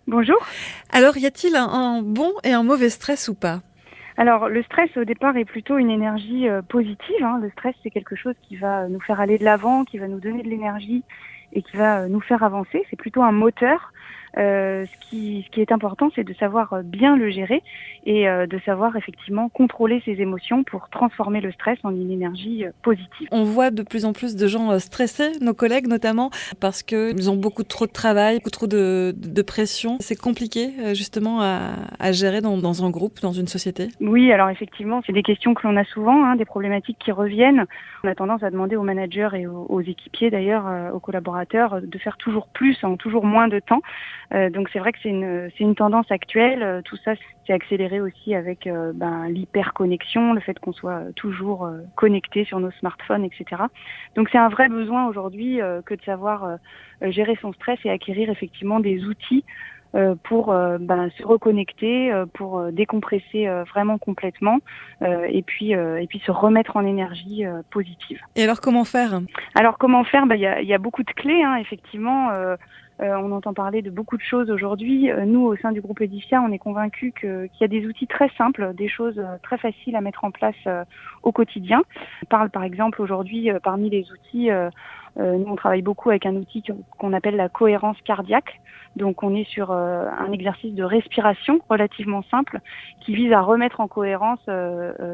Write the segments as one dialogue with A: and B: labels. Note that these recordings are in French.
A: Bonjour.
B: Alors, y a-t-il un bon et un mauvais stress ou pas?
A: Alors, le stress, au départ, est plutôt une énergie positive, hein. Le stress, c'est quelque chose qui va nous faire aller de l'avant, qui va nous donner de l'énergie et qui va nous faire avancer. C'est plutôt un moteur. Ce qui est important, c'est de savoir bien le gérer et de savoir effectivement contrôler ses émotions pour transformer le stress en une énergie positive.
B: On voit de plus en plus de gens stressés, nos collègues notamment, parce qu'ils ont beaucoup trop de travail, beaucoup trop de pression. C'est compliqué justement à gérer dans un groupe, dans une société.
A: Oui, alors effectivement, c'est des questions que l'on a souvent, hein, des problématiques qui reviennent. On a tendance à demander aux managers et aux équipiers d'ailleurs, aux collaborateurs, de faire toujours plus en toujours moins de temps. Donc c'est vrai que c'est une tendance actuelle. Tout ça, c'est accéléré aussi avec l'hyperconnexion, le fait qu'on soit toujours connecté sur nos smartphones, etc. Donc c'est un vrai besoin aujourd'hui que de savoir gérer son stress et acquérir effectivement des outils pour se reconnecter, pour décompresser vraiment complètement et puis se remettre en énergie positive.
B: Et alors, comment faire?
A: Alors comment faire? Il y a beaucoup de clés, hein, effectivement. On entend parler de beaucoup de choses aujourd'hui. Nous, au sein du groupe Edifia, on est convaincus qu'il y a des outils très simples, des choses très faciles à mettre en place au quotidien. On parle par exemple aujourd'hui, parmi les outils, nous on travaille beaucoup avec un outil qu'on appelle la cohérence cardiaque. Donc on est sur un exercice de respiration relativement simple qui vise à remettre en cohérence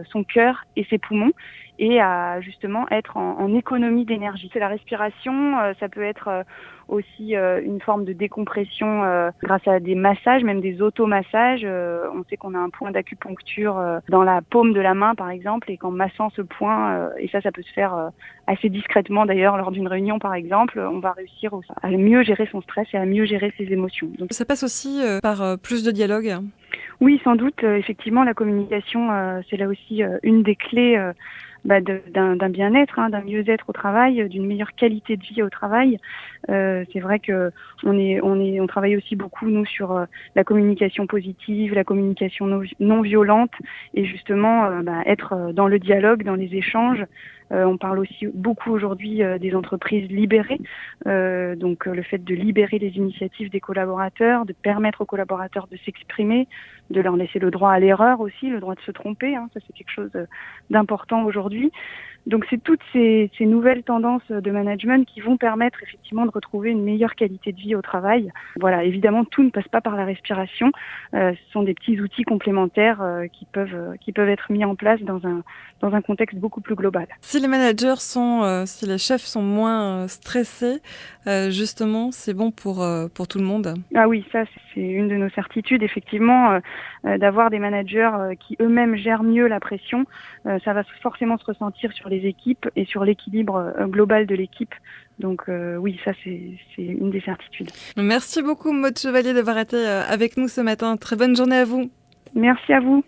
A: son cœur et ses poumons et à justement être en économie d'énergie. C'est la respiration, ça peut être aussi une forme de décompression grâce à des massages, même des automassages. On sait qu'on a un point d'acupuncture dans la paume de la main par exemple, et qu'en massant ce point, et ça peut se faire assez discrètement d'ailleurs lors d'une réunion par exemple, on va réussir à mieux gérer son stress et à mieux gérer ses émotions. Donc,
B: Ça passe aussi par plus de dialogue.
A: oui, sans doute, effectivement, la communication, c'est là aussi une des clés d'un bien-être, hein, d'un mieux-être au travail, d'une meilleure qualité de vie au travail. C'est vrai que on travaille aussi beaucoup nous sur la communication positive, la communication non violente, et justement être dans le dialogue, dans les échanges. On parle aussi beaucoup aujourd'hui des entreprises libérées, donc le fait de libérer les initiatives des collaborateurs, de permettre aux collaborateurs de s'exprimer, de leur laisser le droit à l'erreur aussi, le droit de se tromper, hein, ça c'est quelque chose d'important aujourd'hui. Donc c'est toutes ces nouvelles tendances de management qui vont permettre effectivement de retrouver une meilleure qualité de vie au travail. Voilà, évidemment tout ne passe pas par la respiration. Ce sont des petits outils complémentaires qui peuvent être mis en place dans un contexte beaucoup plus global.
B: Si les si les chefs sont moins stressés, justement, c'est bon pour tout le monde.
A: Ah oui, ça c'est une de nos certitudes effectivement, d'avoir des managers qui eux-mêmes gèrent mieux la pression. Ça va forcément se ressentir sur les équipes et sur l'équilibre global de l'équipe. Donc oui, ça c'est une des certitudes.
B: Merci beaucoup, Maud Chevalier, d'avoir été avec nous ce matin. Très bonne journée à vous.
A: Merci à vous.